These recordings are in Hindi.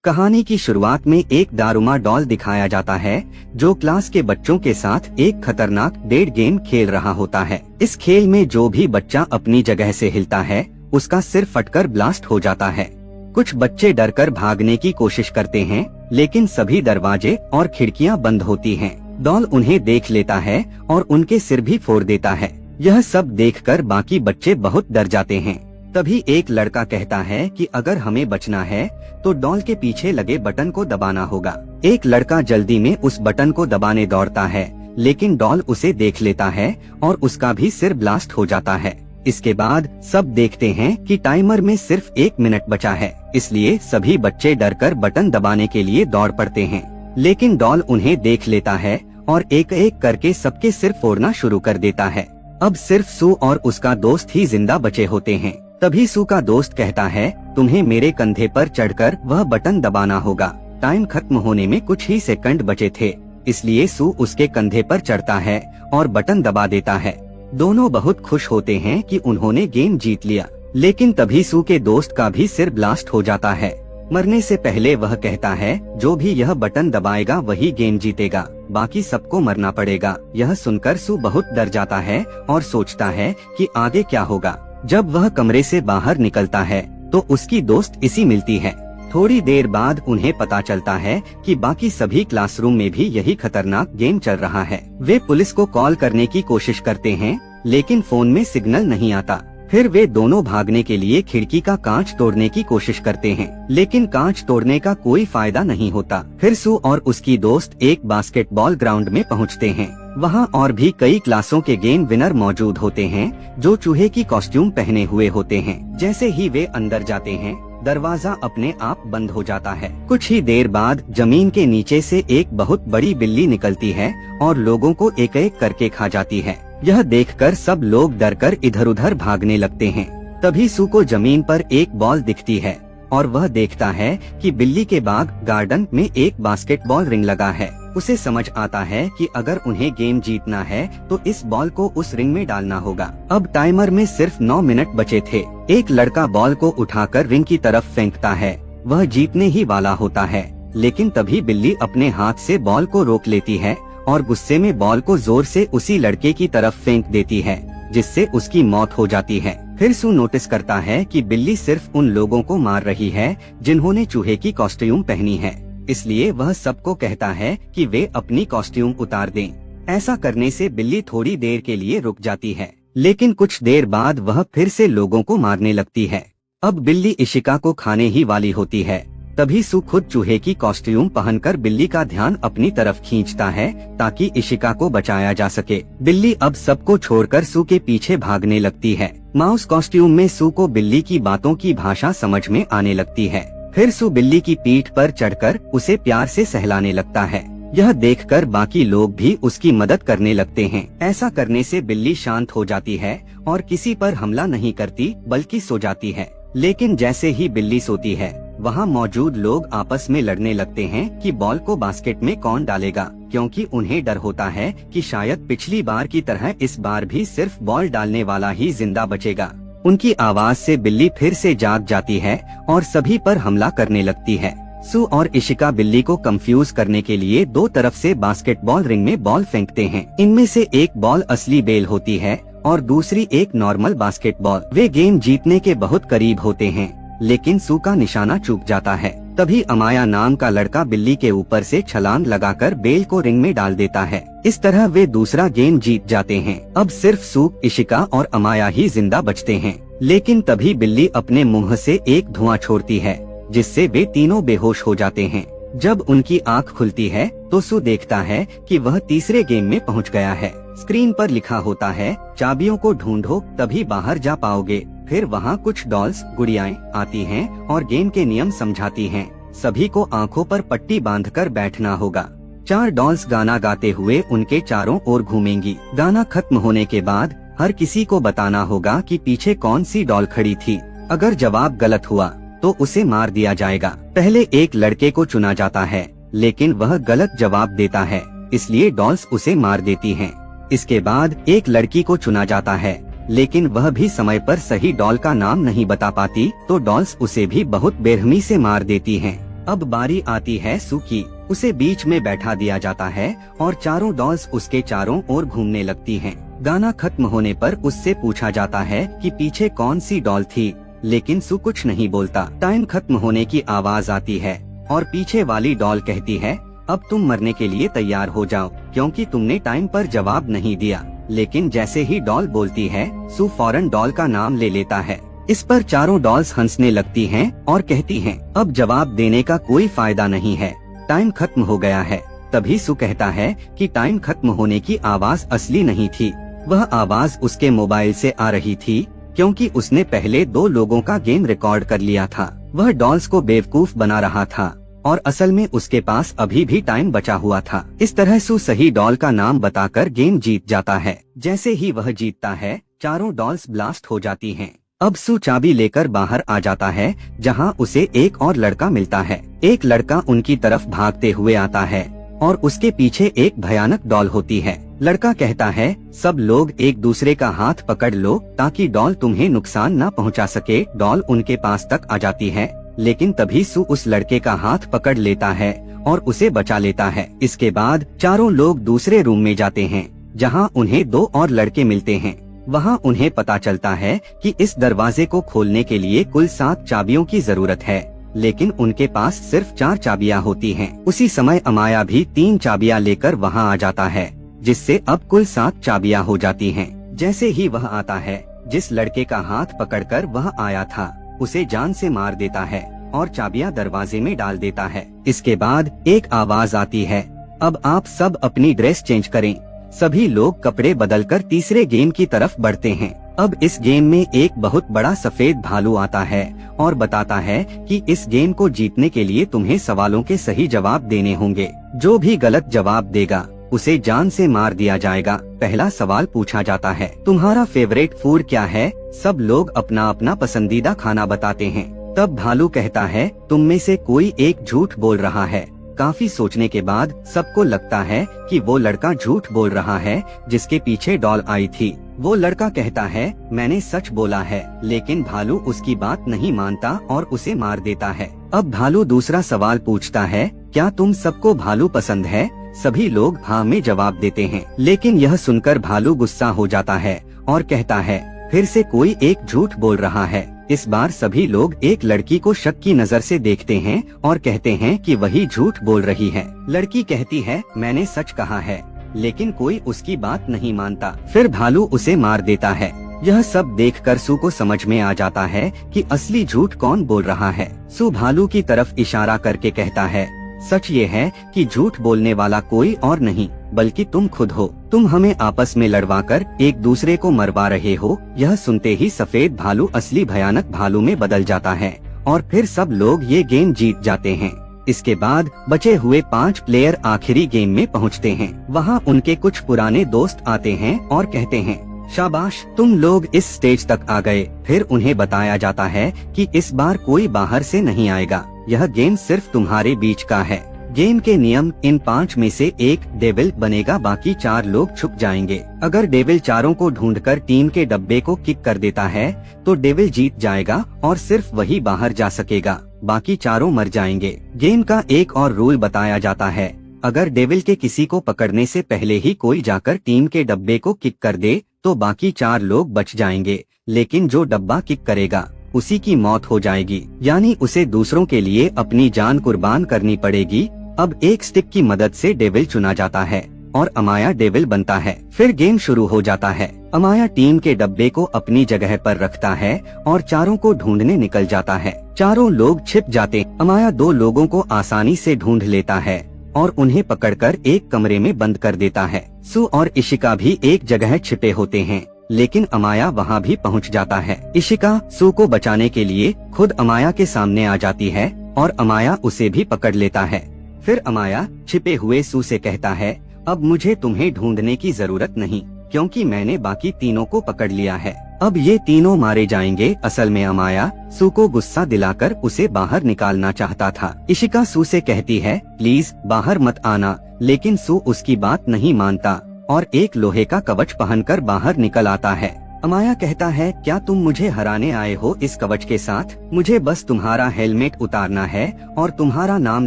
कहानी की शुरुआत में एक दारूमा डॉल दिखाया जाता है जो क्लास के बच्चों के साथ एक खतरनाक डेड गेम खेल रहा होता है। इस खेल में जो भी बच्चा अपनी जगह से हिलता है उसका सिर फटकर ब्लास्ट हो जाता है। कुछ बच्चे डरकर भागने की कोशिश करते हैं लेकिन सभी दरवाजे और खिड़कियां बंद होती हैं। डॉल उन्हें देख लेता है और उनके सिर भी फोड़ देता है। यह सब देखकर बाकी बच्चे बहुत डर जाते हैं। तभी एक लड़का कहता है कि अगर हमें बचना है तो डॉल के पीछे लगे बटन को दबाना होगा। एक लड़का जल्दी में उस बटन को दबाने दौड़ता है लेकिन डॉल उसे देख लेता है और उसका भी सिर ब्लास्ट हो जाता है। इसके बाद सब देखते हैं कि टाइमर में सिर्फ 1 मिनट बचा है, इसलिए सभी बच्चे डरकर बटन दबाने के लिए दौड़ पड़ते हैं। लेकिन डॉल उन्हें देख लेता है और एक एक करके सबके सिर फोड़ना शुरू कर देता है। अब सिर्फ सू और उसका दोस्त ही जिंदा बचे होते हैं। तभी सू का दोस्त कहता है, तुम्हें मेरे कंधे पर चढ़कर वह बटन दबाना होगा। टाइम खत्म होने में कुछ ही सेकंड बचे थे, इसलिए सू उसके कंधे पर चढ़ता है और बटन दबा देता है। दोनों बहुत खुश होते हैं कि उन्होंने गेम जीत लिया। लेकिन तभी सू के दोस्त का भी सिर ब्लास्ट हो जाता है। मरने से पहले वह कहता है, जो भी यह बटन दबाएगा वही गेम जीतेगा, बाकी सबको मरना पड़ेगा। यह सुनकर सू बहुत डर जाता है और सोचता है कि आगे क्या होगा। जब वह कमरे से बाहर निकलता है तो उसकी दोस्त इसी मिलती है। थोड़ी देर बाद उन्हें पता चलता है कि बाकी सभी क्लासरूम में भी यही खतरनाक गेम चल रहा है। वे पुलिस को कॉल करने की कोशिश करते हैं लेकिन फोन में सिग्नल नहीं आता। फिर वे दोनों भागने के लिए खिड़की का कांच तोड़ने की कोशिश करते हैं लेकिन कांच तोड़ने का कोई फायदा नहीं होता। फिर सू और उसकी दोस्त एक बास्केटबॉल ग्राउंड में पहुंचते हैं। वहां और भी कई क्लासों के गेम विनर मौजूद होते हैं जो चूहे की कॉस्ट्यूम पहने हुए होते हैं। जैसे ही वे अंदर जाते हैं दरवाजा अपने आप बंद हो जाता है। कुछ ही देर बाद जमीन के नीचे से एक बहुत बड़ी बिल्ली निकलती है और लोगों को एक एक करके खा जाती है। यह देखकर सब लोग डरकर इधर उधर भागने लगते हैं। तभी सू को जमीन पर एक बॉल दिखती है और वह देखता है कि बिल्ली के बाग गार्डन में एक बास्केटबॉल रिंग लगा है। उसे समझ आता है कि अगर उन्हें गेम जीतना है तो इस बॉल को उस रिंग में डालना होगा। अब टाइमर में सिर्फ 9 मिनट बचे थे। एक लड़का बॉल को उठाकर रिंग की तरफ फेंकता है। वह जीतने ही वाला होता है लेकिन तभी बिल्ली अपने हाथ से बॉल को रोक लेती है और गुस्से में बॉल को जोर से उसी लड़के की तरफ फेंक देती है जिससे उसकी मौत हो जाती है। फिर सू नोटिस करता है कि बिल्ली सिर्फ उन लोगों को मार रही है जिन्होंने चूहे की कॉस्ट्यूम पहनी है, इसलिए वह सबको कहता है कि वे अपनी कॉस्ट्यूम उतार दें। ऐसा करने से बिल्ली थोड़ी देर के लिए रुक जाती है लेकिन कुछ देर बाद वह फिर से लोगों को मारने लगती है। अब बिल्ली इशिका को खाने ही वाली होती है। तभी सू खुद चूहे की कॉस्ट्यूम पहनकर बिल्ली का ध्यान अपनी तरफ खींचता है ताकि इशिका को बचाया जा सके। बिल्ली अब सबको छोड़कर सू के पीछे भागने लगती है। माउस कॉस्ट्यूम में सू को बिल्ली की बातों की भाषा समझ में आने लगती है। फिर सू बिल्ली की पीठ पर चढ़कर उसे प्यार से सहलाने लगता है। यह देखकर बाकी लोग भी उसकी मदद करने लगते हैं। ऐसा करने से बिल्ली शांत हो जाती है और किसी पर हमला नहीं करती बल्कि सो जाती है। लेकिन जैसे ही बिल्ली सोती है वहाँ मौजूद लोग आपस में लड़ने लगते हैं कि बॉल को बास्केट में कौन डालेगा, क्योंकि उन्हें डर होता है कि शायद पिछली बार की तरह इस बार भी सिर्फ बॉल डालने वाला ही जिंदा बचेगा। उनकी आवाज से बिल्ली फिर से जाग जाती है और सभी पर हमला करने लगती है। सू और इशिका बिल्ली को कंफ्यूज करने के लिए दो तरफ से बास्केटबॉल रिंग में बॉल फेंकते हैं। इनमें से एक बॉल असली बेल होती है और दूसरी एक नॉर्मल बास्केटबॉल। वे गेम जीतने के बहुत करीब होते हैं लेकिन सू का निशाना चूक जाता है। तभी अमाया नाम का लड़का बिल्ली के ऊपर से छलांग लगाकर बेल को रिंग में डाल देता है। इस तरह वे दूसरा गेम जीत जाते हैं। अब सिर्फ सू, इशिका और अमाया ही जिंदा बचते हैं। लेकिन तभी बिल्ली अपने मुंह से एक धुआं छोड़ती है जिससे वे तीनों बेहोश हो जाते हैं। जब उनकी आंख खुलती है तो सू देखता है कि वह तीसरे गेम में पहुंच गया है। स्क्रीन पर लिखा होता है, चाबियों को ढूंढो तभी बाहर जा पाओगे। फिर वहाँ कुछ डॉल्स, गुड़ियाएं आती हैं और गेम के नियम समझाती हैं। सभी को आंखों पर पट्टी बांधकर बैठना होगा। 4 डॉल्स गाना गाते हुए उनके चारों ओर घूमेंगी। गाना खत्म होने के बाद हर किसी को बताना होगा कि पीछे कौन सी डॉल खड़ी थी। अगर जवाब गलत हुआ तो उसे मार दिया जाएगा। पहले एक लड़के को चुना जाता है लेकिन वह गलत जवाब देता है, इसलिए डॉल्स उसे मार देती हैं। इसके बाद एक लड़की को चुना जाता है लेकिन वह भी समय पर सही डॉल का नाम नहीं बता पाती तो डॉल्स उसे भी बहुत बेरहमी से मार देती हैं। अब बारी आती है सू की। उसे बीच में बैठा दिया जाता है और चारों डॉल्स उसके चारों ओर घूमने लगती हैं। गाना खत्म होने पर उससे पूछा जाता है कि पीछे कौन सी डॉल थी, लेकिन सू कुछ नहीं बोलता। टाइम खत्म होने की आवाज आती है और पीछे वाली डॉल कहती है, अब तुम मरने के लिए तैयार हो जाओ, क्योंकि तुमने टाइम पर जवाब नहीं दिया। लेकिन जैसे ही डॉल बोलती है, सू फौरन डॉल का नाम ले लेता है। इस पर चारों डॉल्स हंसने लगती हैं और कहती हैं, अब जवाब देने का कोई फायदा नहीं है, टाइम खत्म हो गया है। तभी सू कहता है कि टाइम खत्म होने की आवाज असली नहीं थी, वह आवाज उसके मोबाइल से आ रही थी, क्योंकि उसने पहले 2 लोगों का गेम रिकॉर्ड कर लिया था। वह डॉल्स को बेवकूफ बना रहा था और असल में उसके पास अभी भी टाइम बचा हुआ था। इस तरह सू सही डॉल का नाम बताकर गेम जीत जाता है। जैसे ही वह जीतता है, चारों डॉल्स ब्लास्ट हो जाती हैं। अब सू चाबी लेकर बाहर आ जाता है, जहां उसे एक और लड़का मिलता है। एक लड़का उनकी तरफ भागते हुए आता है और उसके पीछे एक भयानक डॉल होती है। लड़का कहता है, सब लोग एक दूसरे का हाथ पकड़ लो ताकि डॉल तुम्हें नुकसान न पहुंचा सके। डॉल उनके पास तक आ जाती है, लेकिन तभी सू उस लड़के का हाथ पकड़ लेता है और उसे बचा लेता है। इसके बाद चारों लोग दूसरे रूम में जाते हैं, जहां उन्हें 2 और लड़के मिलते हैं। वहां उन्हें पता चलता है कि इस दरवाजे को खोलने के लिए कुल 7 चाबियों की जरूरत है, लेकिन उनके पास सिर्फ 4 चाबियां होती हैं। उसी समय अमाया भी 3 चाबियां लेकर वहां आ जाता है, जिससे अब कुल 7 चाबियां हो जाती हैं। जैसे ही वह आता है, जिस लड़के का हाथ पकड़कर वह आया था, उसे जान से मार देता है और चाबियां दरवाजे में डाल देता है। इसके बाद एक आवाज आती है, अब आप सब अपनी ड्रेस चेंज करें। सभी लोग कपड़े बदलकर तीसरे गेम की तरफ बढ़ते हैं। अब इस गेम में एक बहुत बड़ा सफेद भालू आता है और बताता है कि इस गेम को जीतने के लिए तुम्हें सवालों के सही जवाब देने होंगे। जो भी गलत जवाब देगा उसे जान से मार दिया जाएगा। पहला सवाल पूछा जाता है, तुम्हारा फेवरेट फूड क्या है? सब लोग अपना अपना पसंदीदा खाना बताते हैं। तब भालू कहता है, तुम में से कोई एक झूठ बोल रहा है। काफी सोचने के बाद सबको लगता है कि वो लड़का झूठ बोल रहा है जिसके पीछे डॉल आई थी। वो लड़का कहता है, मैंने सच बोला है, लेकिन भालू उसकी बात नहीं मानता और उसे मार देता है। अब भालू दूसरा सवाल पूछता है, क्या तुम सबको भालू पसंद है? सभी लोग हाँ में जवाब देते हैं, लेकिन यह सुनकर भालू गुस्सा हो जाता है और कहता है, फिर से कोई एक झूठ बोल रहा है। इस बार सभी लोग एक लड़की को शक की नजर से देखते हैं और कहते हैं कि वही झूठ बोल रही है। लड़की कहती है, मैंने सच कहा है, लेकिन कोई उसकी बात नहीं मानता। फिर भालू उसे मार देता है। यह सब देखकर सू को समझ में आ जाता है कि असली झूठ कौन बोल रहा है। सू भालू की तरफ इशारा करके कहता है, सच ये है कि झूठ बोलने वाला कोई और नहीं बल्कि तुम खुद हो। तुम हमें आपस में लड़वाकर एक दूसरे को मरवा रहे हो। यह सुनते ही सफेद भालू असली भयानक भालू में बदल जाता है और फिर सब लोग ये गेम जीत जाते हैं। इसके बाद बचे हुए 5 प्लेयर आखिरी गेम में पहुंचते हैं। वहां उनके कुछ पुराने दोस्त आते हैं और कहते हैं, शाबाश, तुम लोग इस स्टेज तक आ गए। फिर उन्हें बताया जाता है कि इस बार कोई बाहर से नहीं आएगा, यह गेम सिर्फ तुम्हारे बीच का है। गेम के नियम, इन 5 में से एक डेविल बनेगा, बाकी 4 लोग छुप जाएंगे। अगर डेविल चारों को ढूंढकर टीम के डब्बे को किक कर देता है तो डेविल जीत जाएगा और सिर्फ वही बाहर जा सकेगा, बाकी चारों मर जाएंगे। गेम का एक और रूल बताया जाता है, अगर डेविल के किसी को पकड़ने से पहले ही कोई जाकर टीम के डब्बे को किक कर दे तो बाकी 4 लोग बच जाएंगे, लेकिन जो डब्बा किक करेगा उसी की मौत हो जाएगी, यानी उसे दूसरों के लिए अपनी जान कुर्बान करनी पड़ेगी। अब एक स्टिक की मदद से डेविल चुना जाता है और अमाया डेविल बनता है। फिर गेम शुरू हो जाता है। अमाया टीम के डब्बे को अपनी जगह पर रखता है और चारों को ढूंढने निकल जाता है। चारों लोग छिप जाते। अमाया 2 लोगों को आसानी से ढूंढ लेता है और उन्हें पकड़कर एक कमरे में बंद कर देता है। सू और इशिका भी एक जगह छिपे होते हैं, लेकिन अमाया वहां भी पहुंच जाता है। इशिका सू को बचाने के लिए खुद अमाया के सामने आ जाती है और अमाया उसे भी पकड़ लेता है। फिर अमाया छिपे हुए सू से कहता है, अब मुझे तुम्हें ढूंढने की जरूरत नहीं, क्योंकि मैंने बाकी तीनों को पकड़ लिया है। अब ये तीनों मारे जाएंगे। असल में अमाया सू को गुस्सा दिलाकर उसे बाहर निकालना चाहता था। इशिका सू से कहती है, प्लीज बाहर मत आना, लेकिन सू उसकी बात नहीं मानता और एक लोहे का कवच पहनकर बाहर निकल आता है। अमाया कहता है, क्या तुम मुझे हराने आए हो इस कवच के साथ? मुझे बस तुम्हारा हेलमेट उतारना है और तुम्हारा नाम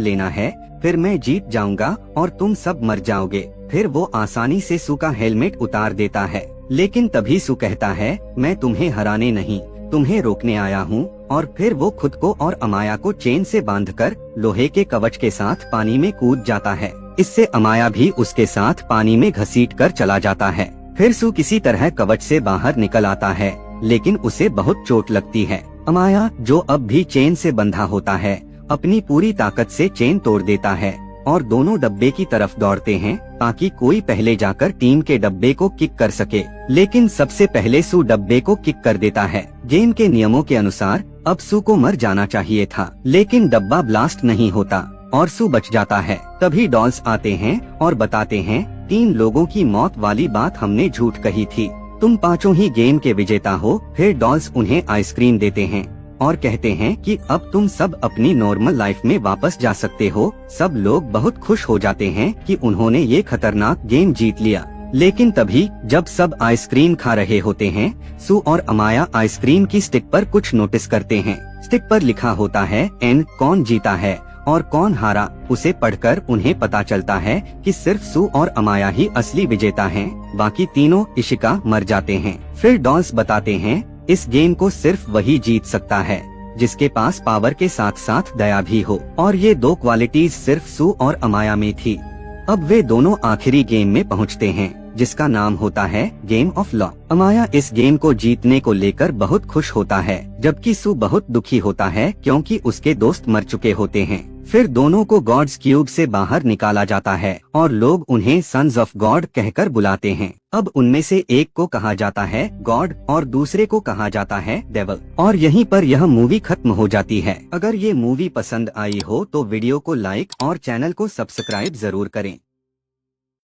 लेना है, फिर मैं जीत जाऊंगा और तुम सब मर जाओगे। फिर वो आसानी से सू का हेलमेट उतार देता है, लेकिन तभी सू कहता है, मैं तुम्हें हराने नहीं, तुम्हें रोकने आया हूँ। और फिर वो खुद को और अमाया को चेन से बांधकर लोहे के कवच के साथ पानी में कूद जाता है। इससे अमाया भी उसके साथ पानी में घसीट कर चला जाता है। फिर सू किसी तरह कवच से बाहर निकल आता है, लेकिन उसे बहुत चोट लगती है। अमाया, जो अब भी चेन से बंधा होता है, अपनी पूरी ताकत से चेन तोड़ देता है और दोनों डब्बे की तरफ दौड़ते हैं ताकि कोई पहले जाकर टीम के डब्बे को किक कर सके। लेकिन सबसे पहले सू डब्बे को किक कर देता है। गेम के नियमों के अनुसार अब सू को मर जाना चाहिए था, लेकिन डब्बा ब्लास्ट नहीं होता और सू बच जाता है। तभी डॉल्स आते हैं और बताते हैं, 3 लोगों की मौत वाली बात हमने झूठ कही थी, तुम पांचों ही गेम के विजेता हो। फिर डॉल्स उन्हें आइसक्रीम देते हैं और कहते हैं कि अब तुम सब अपनी नॉर्मल लाइफ में वापस जा सकते हो। सब लोग बहुत खुश हो जाते हैं कि उन्होंने ये खतरनाक गेम जीत लिया। लेकिन तभी जब सब आइसक्रीम खा रहे होते हैं, सू और अमाया आइसक्रीम की स्टिक पर कुछ नोटिस करते हैं। स्टिक पर लिखा होता है एन, कौन जीता है और कौन हारा। उसे पढ़कर उन्हें पता चलता है कि सिर्फ सू और अमाया ही असली विजेता हैं, बाकी तीनों इशिका मर जाते हैं। फिर डॉल्स बताते हैं, इस गेम को सिर्फ वही जीत सकता है जिसके पास पावर के साथ साथ दया भी हो, और ये 2 क्वालिटीज सिर्फ सू और अमाया में थी। अब वे दोनों आखिरी गेम में पहुंचते हैं, जिसका नाम होता है गेम ऑफ लॉ। अमाया इस गेम को जीतने को लेकर बहुत खुश होता है, जबकि सू बहुत दुखी होता है क्योंकि उसके दोस्त मर चुके होते हैं। फिर दोनों को गॉड्स क्यूब से बाहर निकाला जाता है और लोग उन्हें सन्स ऑफ गॉड कहकर बुलाते हैं। अब उनमें से एक को कहा जाता है गॉड और दूसरे को कहा जाता है डेविल। और यहीं पर यह मूवी खत्म हो जाती है। अगर ये मूवी पसंद आई हो तो वीडियो को लाइक और चैनल को सब्सक्राइब जरूर करें।